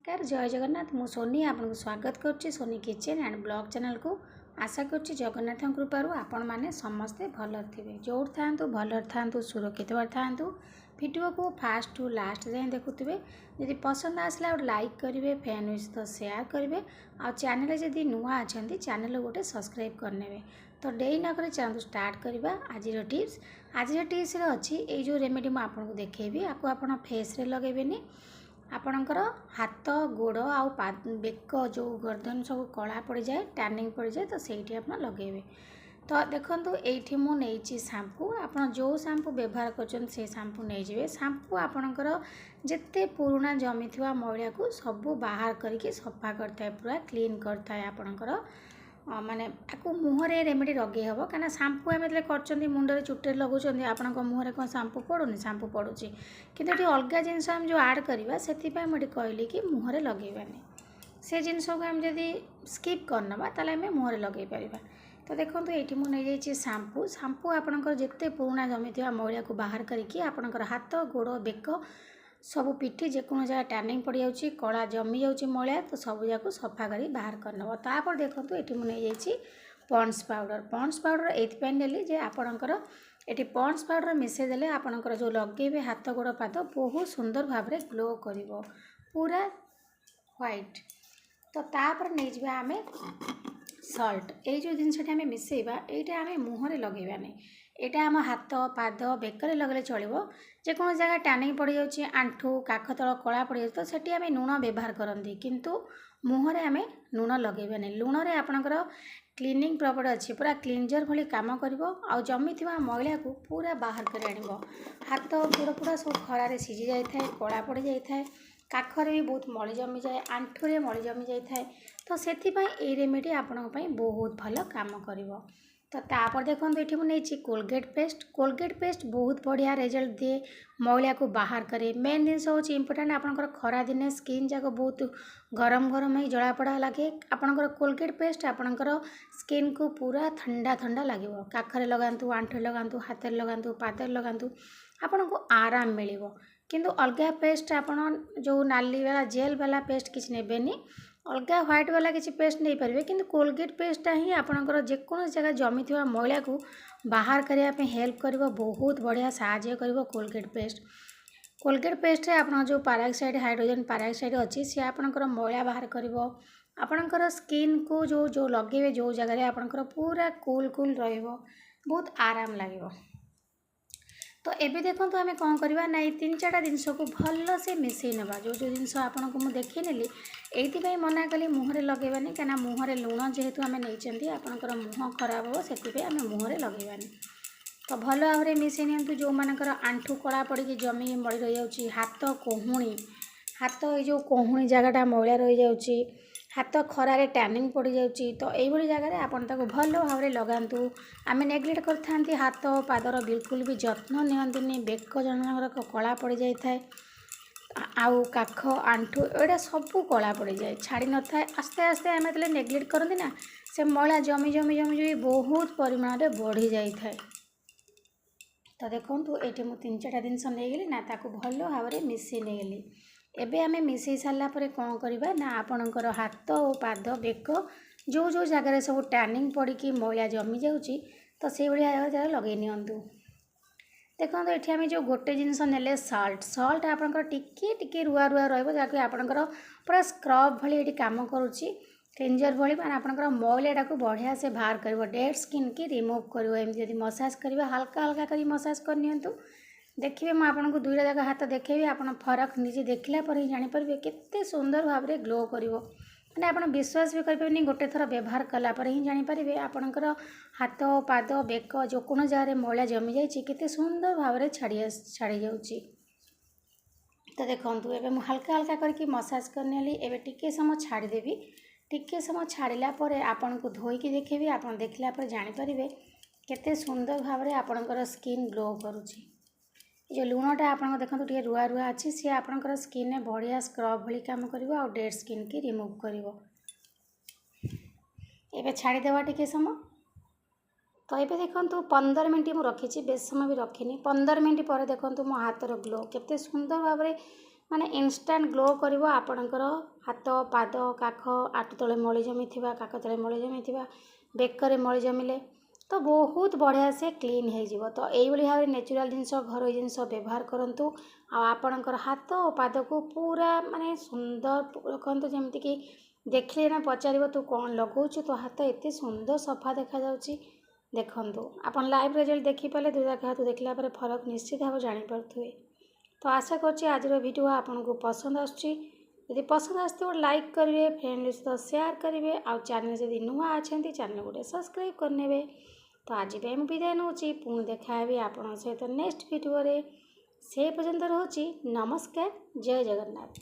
नमस्कार जय जगन्नाथ मु सोनी आपको स्वागत करुच्ची Soni kitchen and blog channel को आशा करुच्ची जगन्नाथ कृपारू आपण मैंने समस्ते भल थे जो था भल था सुरक्षित था वीडियो को फास्ट टू लास्ट जाए देखुवे जदि पसंद आसला गोटे लाइक करेंगे फैन विश तो शेयर करेंगे आ चैनल जदि नुआ अच्छा चैनल गोटे सब्सक्राइब करने तो डेरी नक चलते स्टार्ट करवा आज टिप्स अच्छी ये जो रेमेडी मुझे आपको देखी आपको आप फेस रे लगेबेनी आपणकर हाथ गोड़ आउ बेक जो गर्दन सब कला पड़ जाए टैनिंग पड़ जाए तो सही आप लगे तो देखो ये मुझे शैम्पू आप जो शैम्पू व्यवहार कर शैम्पू नहीं जाए शैम्पू आपणकर जिते पुराना जमी थी मैला को सब बाहर करके सफा करता पूरा क्लीन करता है आपणकर माने आपको मुहरे रेमेडी लगे हम कहीं शैम्पू आम कर मुंडे चुटे लगुच आप मुहरे कौन शैम्पू पड़ूनी शैम्पू पड़ुची किंतु ये अलग जिनस आम जो आड करवा से मुझे कहली कि मुहरे लगेबानी से जिनस को आम जदि स्किप करनवा ताले आम मुहरे लगे पार तो देखो ये मुझे शैम्पू शैम्पू आपंकर जिते पुराना जमी थी मैला को बाहर करके आपंकर हाथ गोड़ बेक सब पिठी जेको जगह टैनिंग पड़ जाऊँगी कला जमी जाऊँगी मैला तो सब जाक सफा कर बाहर करनब तापर देखो ये मुझे पॉन्ड्स पाउडर ये नेली जे आपणकर ये पॉन्ड्स पाउडर मिसेदेले आपणकर जो लगे हाथ गोड़ पाद बहुत सुंदर भाव में ग्लो कर पूरा व्हाइट तो तापर नहीं जावा आम सल्ट ये जो जिनसा आम मिसेबा यहाँ आम मुहरे लगेबानी यहाँ आम हाथ पाद बेकर लगले चलो जेको जगह टैनिंग पड़ जाऊँगी आंठू काख तल कला पड़ जाए तो सेठी आम लुण व्यवहार करती किंतु मुहरे आम लुण लगेबानी लुण रे आपणकर क्लीनिंग प्रॉपर्टी अच्छी पूरा क्लींजर भली काम करिवो आ जमी थिबा मैला को पूरा बाहर कर आनिबो हाथ गोड़ पूरा सब खरारे सिझी जाए कला पड़ जाए काखरे भी बहुत मली जमी जाए आंठूरे मली जमी जाए तो सेथिपाई ए रेमेडी आपण बहुत भल काम करिवो तो तापर देखो ये मुझे कोलगेट पेस्ट बहुत बढ़िया रिजल्ट दिए मैला को बाहर करे मेन जिन हूँ इम्पोर्टाट आपंकर खरा दिने स्किन जाक बहुत गरम गरम ही जलापड़ा लगे आपंकर कोलगेट पेस्ट आपंकर स्किन को पूरा ठंडा ठंडा लगे काखरे लगातु आंठे लगातु हाथ लगातु पाद लगातु आपन को आराम मिल किंतु अलग पेस्ट आपन जो नाली वाला जेल वाला पेस्ट किसी नेबेनी अलग व्हाइट वाला किसी पेस्ट नहीं पारे कि कोलगेट पेस्टा ही आपंकर जेको जगह जमी थी मैला को बाहर करने हेल्प कर बहुत बढ़िया साहाय्य कर कोलगेट पेस्ट आप जो पैराक्साइड हाइड्रोजन पैराक्साइड अच्छी सी आपंकर मैला बाहर कर आपंकर स्किन को जो जो लगे जो जगह आपंकर पूरा कूल कूल बहुत आराम लगे तो एबे देखो तो आम कौन करवा ना तीन चार जिनस को भल से मिसई ना जो जो जिनस आपन को मुझे देखी नेली ये मना कली मुहरे लगेबानी कहीं मुहरे लुण जेहेतु आम नहीं आपंकर मुह खराब हो से आम मुहरे लगेबानी तो भल भाव में मिसई नि जो मानकर आंठू कला पड़ी जमी मड़ी रही जाऊँगी हाथ कोहुणी हाथ ये कोहुणी जगटा मैला रही जाऊँगी हाथ खरारे टैनिंग पड़ जाऊँगी तो यही जगह आपन ताको भल भाव में लगातु आम नेग्लेक्ट करते हाथ पादर बिल्कुल भी जत्न नियंतुनी बेक जनकर कला पड़ जाए आउ काख आंठू एटा सब कला पड़ जाए छाड़ी न था आस्ते आस्ते आम जो नेग्लेक्ट करती ना से मैला जमी जमी जमी जमी बहुत परिमाण में बढ़ी जाए तो देखो ये मुझे तीन चार जिनस नहीं गली ना ताको भल भाव में मिसई नहीं गली एबे आमे मिसई सारा पर कौन करवा ना आपणकर हाथ और पाद बेक जो जो जगह सब टैनिंग पड़ी मैला जमी जाऊँगी तो से जगह लगे नियंतु देखो ये आम जो गोटे जिनस नेले सल्ट आपंकर टिके टिके रुआ रुआ रही आपंकर पूरा स्क्रब भली ये कम करुच्ची क्लींजर भली मैंने आपंकर मैलाटा को बढ़िया से बाहर कर डेड स्किन की रिमूव कर मसाज करवा हल्का हल्का कर मसाज करनी देखिए मैं आपको दुईटा जाक हाथ देखेबी आप फरक निजे देखला पर ही जानीपर केते सुंदर भाव में ग्लो कर मैंने आप विश्वास भी करें गोटे थर व्यवहार कलापर ही जानीपर आपंकर हाथ पाद बेक जो कौन जगह मैला जमी जाए सुंदर भाव में छाड़ी जाऊँगी तो देखो ये मुझे हल्का हल्का करके मसाज करने एवं टिके समय छाड़देवी टिके समय छाड़ला आपन को धोईकी देखेबी आप देखला जानीपर केते सुंदर भाव में आपंकर स्किन ग्लो करुच्ची जो लुणटा आप देखो ये रुआ रुआ अच्छी सी आपंकर स्किन में बढ़िया स्क्रब भली काम कर आ डेड स्किन की रिमूव कर छाड़देवा टिके समय तो ये देखो 15 मिनट मुझे रखी बेस समय भी रखी 15 मिनट पर देखो मो हाथर ग्लो केते सुंदर भाव में माने इनस्टांट ग्लो करिवो आपणकर हाथ पाद काख आठ तले मଳି जमिथिबा काख तले मଳି जमिथिबा बेकरे मଳି जमिले तो बहुत बढ़िया से क्लीन हो जीवो। तो यही भाव में नेचुरल जिनस घर जिनस व्यवहार करंतु आपणकर हाथ और पाद को पूरा माने सुंदर रखंतु जमती कि देखले ना पचारिबो तू कौन लगौछु तो हाथ एते सुंदर सफा देखा जाउची। देखंतु आपण लाइव रिजल्ट देखि पाले दुजा हाथ देखला पर फरक निश्चित भाव जानि परथुए। तो आशा करछि आज वीडियो आपको पसंद आछि। यदि पसंद आसो लाइक करेंगे, फ्रेंड सहित शेयर करेंगे, आउ चैनल जदि नुआ अच्छा चैनल गोटे सब्सक्राइब करने। तो आज विदाय नौची पुणी देखा आप सहित नेक्स्ट वीडियो से पर्यंत रोची। नमस्कार, जय जगन्नाथ।